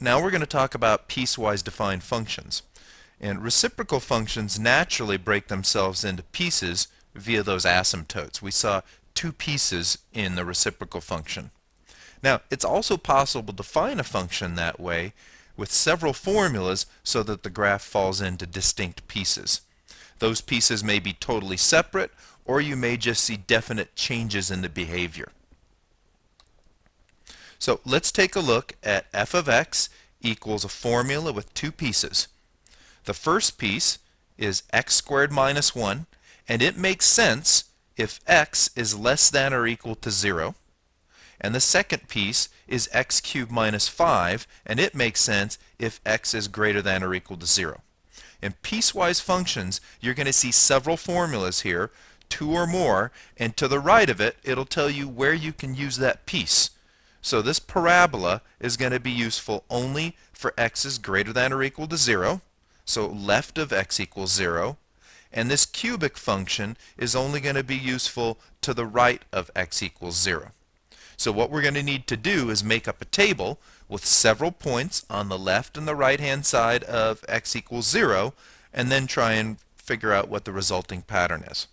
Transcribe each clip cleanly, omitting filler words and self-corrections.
Now we're going to talk about piecewise defined functions. And reciprocal functions naturally break themselves into pieces via those asymptotes. We saw two pieces in the reciprocal function. Now, it's also possible to define a function that way with several formulas so that the graph falls into distinct pieces. Those pieces may be totally separate, or you may just see definite changes in the behavior. So let's take a look at f of x equals a formula with two pieces. The first piece is x squared minus 1, and it makes sense if x is less than or equal to 0. And the second piece is x cubed minus 5, and it makes sense if x is greater than or equal to 0. In piecewise functions, you're going to see several formulas here, two or more, and to the right of it, it'll tell you where you can use that piece. So this parabola is going to be useful only for x is greater than or equal to 0, so left of x equals 0. And this cubic function is only going to be useful to the right of x equals 0. So what we're going to need to do is make up a table with several points on the left and the right hand side of x equals 0, and then try and figure out what the resulting pattern is.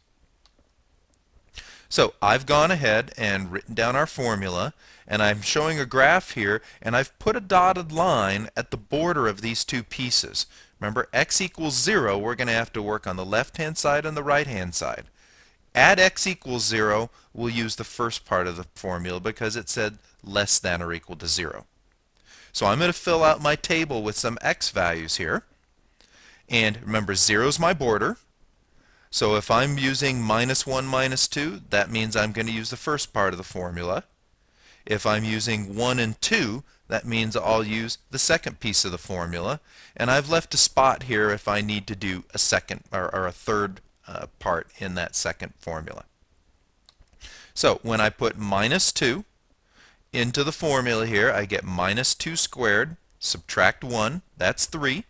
So I've gone ahead and written down our formula, and I'm showing a graph here, and I've put a dotted line at the border of these two pieces. Remember, x equals 0, we're going to have to work on the left hand side and the right hand side. At x equals 0, we'll use the first part of the formula because it said less than or equal to 0. So I'm going to fill out my table with some x values here. And remember, 0 is my border. So if I'm using minus 1, minus 2, that means I'm going to use the first part of the formula. If I'm using 1 and 2, that means I'll use the second piece of the formula. And I've left a spot here if I need to do a second or a third part in that second formula. So when I put minus 2 into the formula here, I get minus 2 squared, subtract 1, that's 3.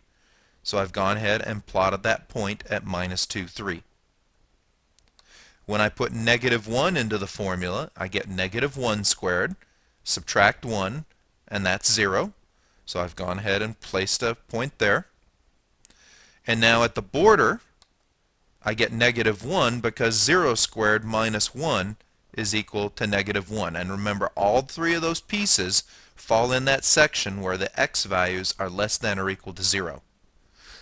So I've gone ahead and plotted that point at minus 2, 3. When I put negative 1 into the formula, I get negative 1 squared, subtract 1, and that's 0. So I've gone ahead and placed a point there. And now at the border, I get negative 1 because 0 squared minus 1 is equal to negative 1. And remember, all three of those pieces fall in that section where the x values are less than or equal to 0.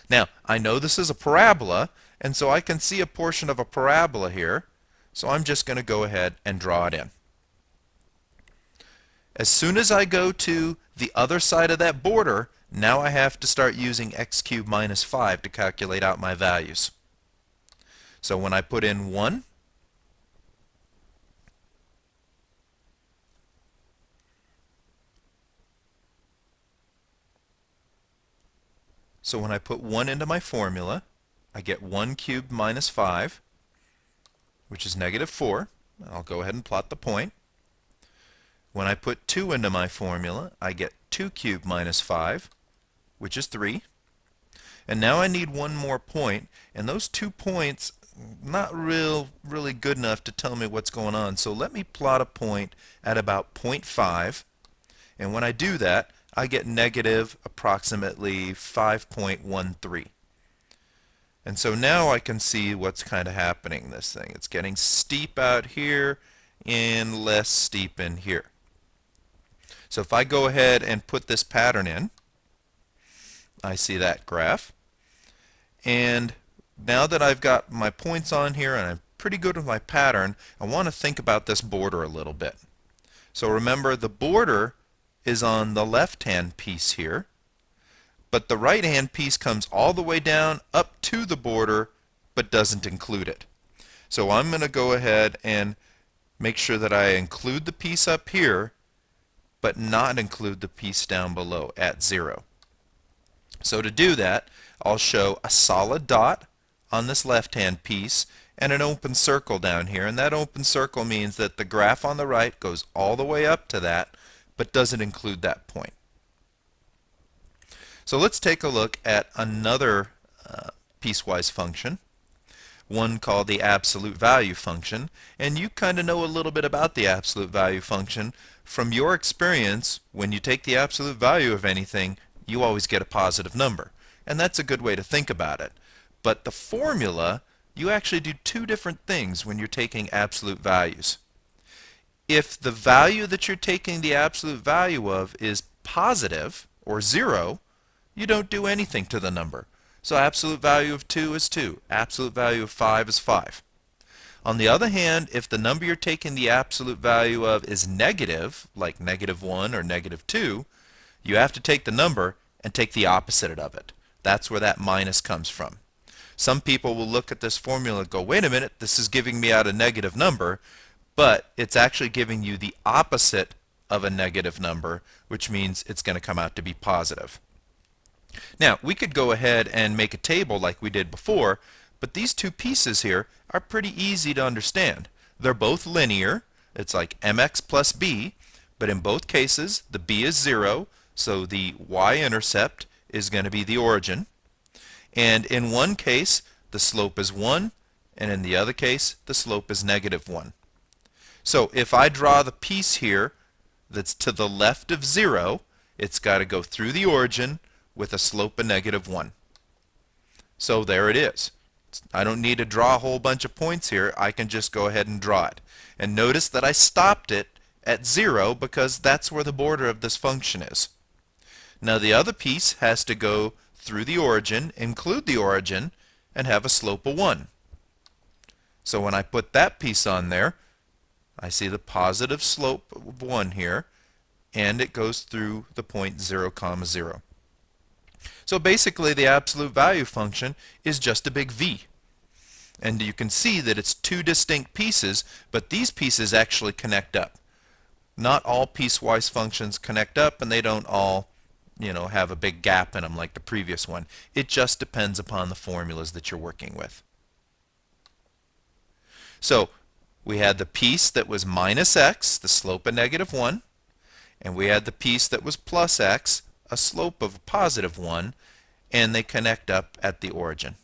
Now, I know this is a parabola, and so I can see a portion of a parabola here. So I'm just going to go ahead and draw it in. As soon as I go to the other side of that border, now I have to start using x cubed minus 5 to calculate out my values. So when I put in 1, so when I put 1 into my formula, I get 1 cubed minus 5, which is negative 4. I'll go ahead and plot the point. When I put 2 into my formula, I get 2 cubed minus 5, which is 3. And now I need one more point, and those 2 points not really good enough to tell me what's going on. So let me plot a point at about 0.5, and when I do that, I get negative approximately 5.13. And so now I can see what's kind of happening in this thing. It's getting steep out here and less steep in here. So if I go ahead and put this pattern in, I see that graph. And now that I've got my points on here and I'm pretty good with my pattern, I want to think about this border a little bit. So remember, the border is on the left-hand piece here, but the right-hand piece comes all the way down up to the border but doesn't include it. So I'm going to go ahead and make sure that I include the piece up here but not include the piece down below at 0. So to do that, I'll show a solid dot on this left-hand piece and an open circle down here, and that open circle means that the graph on the right goes all the way up to that but doesn't include that point. So let's take a look at another piecewise function, one called the absolute value function. And you kind of know a little bit about the absolute value function from your experience. When you take the absolute value of anything, you always get a positive number. And that's a good way to think about it. But the formula, you actually do two different things when you're taking absolute values. If the value that you're taking the absolute value of is positive, or 0, you don't do anything to the number. So absolute value of 2 is 2. Absolute value of 5 is 5. On the other hand, if the number you're taking the absolute value of is negative, like -1 or -2, you have to take the number and take the opposite of it. That's where that minus comes from. Some people will look at this formula and go, wait a minute, this is giving me out a negative number, but it's actually giving you the opposite of a negative number, which means it's going to come out to be positive. Now, we could go ahead and make a table like we did before, but these two pieces here are pretty easy to understand. They're both linear. It's like mx plus b, but in both cases, the b is 0, so the y-intercept is going to be the origin. And in one case, the slope is 1, and in the other case, the slope is -1. So if I draw the piece here that's to the left of 0, it's got to go through the origin with a slope of -1. So there it is. I don't need to draw a whole bunch of points here. I can just go ahead and draw it. And notice that I stopped it at 0 because that's where the border of this function is. Now the other piece has to go through the origin, include the origin, and have a slope of 1. So when I put that piece on there, I see the positive slope of 1 here, and it goes through the point 0, 0. So basically the absolute value function is just a big V. And you can see that it's two distinct pieces, but these pieces actually connect up. Not all piecewise functions connect up, and they don't all have a big gap in them like the previous one. It just depends upon the formulas that you're working with. So we had the piece that was minus x, the slope of -1, and we had the piece that was plus x, a slope of +1, and they connect up at the origin.